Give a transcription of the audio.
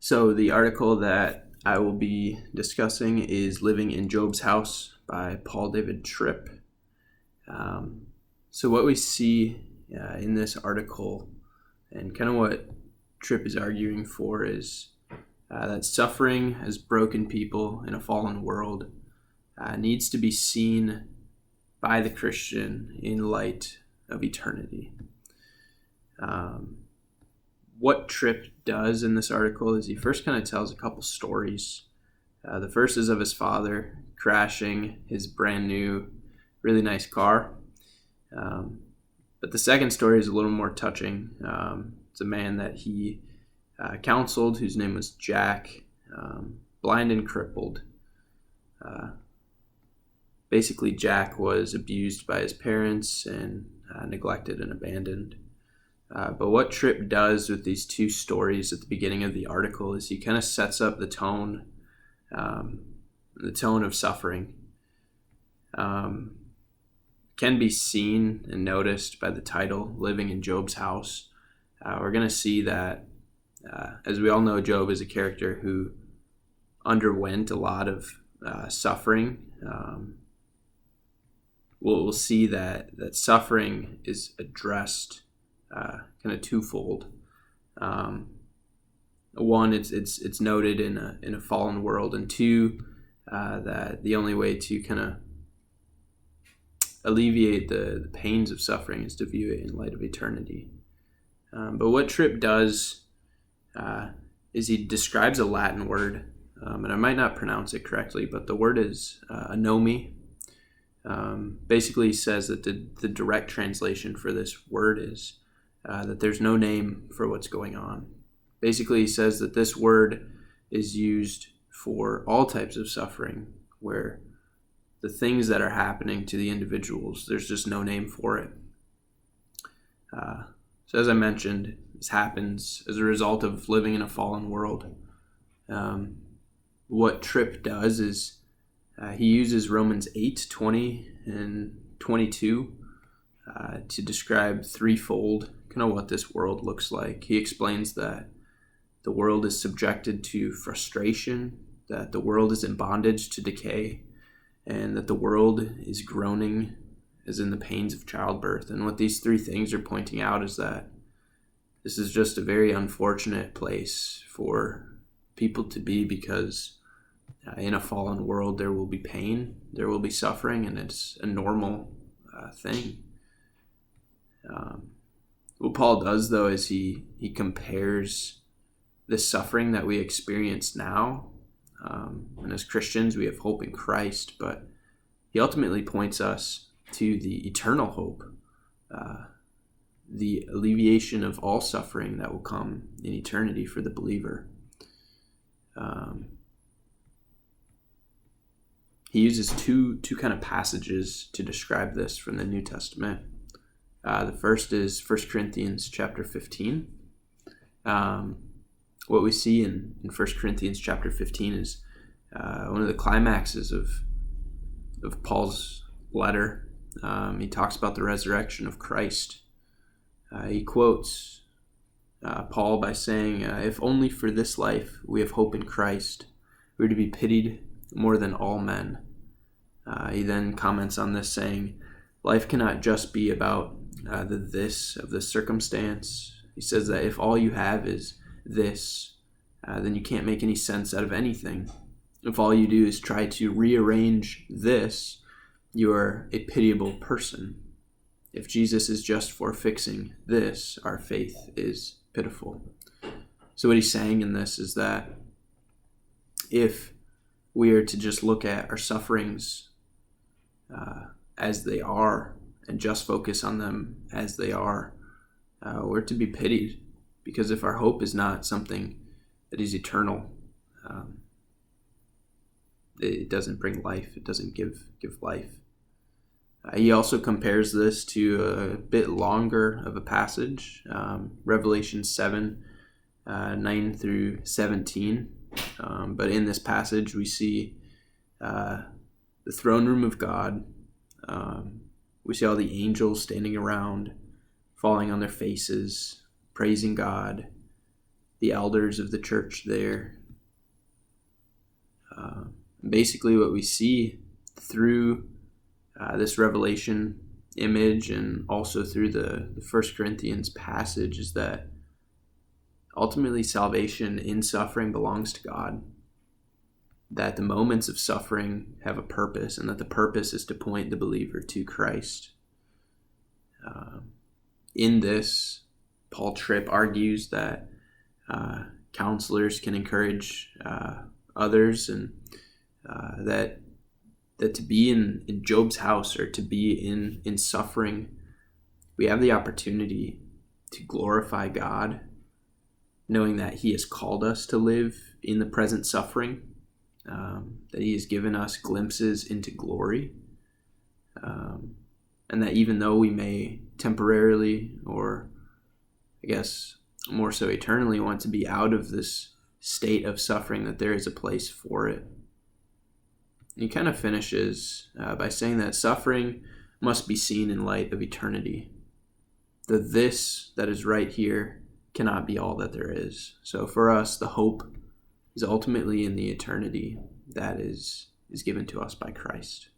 So the article that I will be discussing is Living in Job's House by Paul David Tripp. So what we see in this article and kind of what Tripp is arguing for is that suffering as broken people in a fallen world needs to be seen by the Christian in light of eternity. What Tripp does in this article is he first kind of tells a couple stories. The first is of his father crashing his brand new, really nice car. But the second story is a little more touching. It's a man that he counseled whose name was Jack, blind and crippled. Basically, Jack was abused by his parents and neglected and abandoned. But what Tripp does with these two stories at the beginning of the article is he kind of sets up the tone of suffering. Can be seen and noticed by the title, Living in Job's House. We're going to see that, as we all know, Job is a character who underwent a lot of suffering. We'll see that suffering is addressed kind of twofold. One, it's noted in a fallen world, and two, that the only way to kind of alleviate the pains of suffering is to view it in light of eternity. But what Tripp does is he describes a Latin word, and I might not pronounce it correctly, but the word is anomi. Basically, he says that the direct translation for this word is that there's no name for what's going on. Basically, he says that this word is used for all types of suffering, where the things that are happening to the individuals, there's just no name for it. So as I mentioned, this happens as a result of living in a fallen world. What Tripp does is he uses Romans 8:20 and 22 to describe threefold kind of what this world looks like. He explains that the world is subjected to frustration, that the world is in bondage to decay, and that the world is groaning as in the pains of childbirth. And what these three things are pointing out is that this is just a very unfortunate place for people to be, because in a fallen world there will be pain, there will be suffering, and it's a normal thing. What Paul does, though, is he compares the suffering that we experience now, and as Christians we have hope in Christ, but he ultimately points us to the eternal hope, the alleviation of all suffering that will come in eternity for the believer. He uses two kind of passages to describe this from the New Testament. The first is 1 Corinthians chapter 15. What we see in 1 Corinthians chapter 15 is one of the climaxes of Paul's letter. He talks about the resurrection of Christ. He quotes Paul by saying, if only for this life we have hope in Christ, we are to be pitied more than all men. He then comments on this saying, life cannot just be about the this of this circumstance. He says that if all you have is this, then you can't make any sense out of anything. If all you do is try to rearrange this, you are a pitiable person. If Jesus is just for fixing this, our faith is pitiful. So what he's saying in this is that if we are to just look at our sufferings as they are and just focus on them as they are, we're to be pitied, because if our hope is not something that is eternal, it doesn't bring life, it doesn't give life. He also compares this to a bit longer of a passage, Revelation 7, 9 through 17. But in this passage, we see the throne room of God. We see all the angels standing around, falling on their faces, praising God. the elders of the church there. Basically what we see through this Revelation image and also through the 1 Corinthians passage is that ultimately salvation in suffering belongs to God. That the moments of suffering have a purpose, and that the purpose is to point the believer to Christ. In this, Paul Tripp argues that counselors can encourage others, and that to be in Job's house, or to be in suffering, we have the opportunity to glorify God, knowing that he has called us to live in the present suffering, that he has given us glimpses into glory, and that even though we may temporarily, or I guess more so eternally, want to be out of this state of suffering, that there is a place for it. He kind of finishes by saying that suffering must be seen in light of eternity. That this that is right here cannot be all that there is. So for us, the hope is ultimately in the eternity that is given to us by Christ.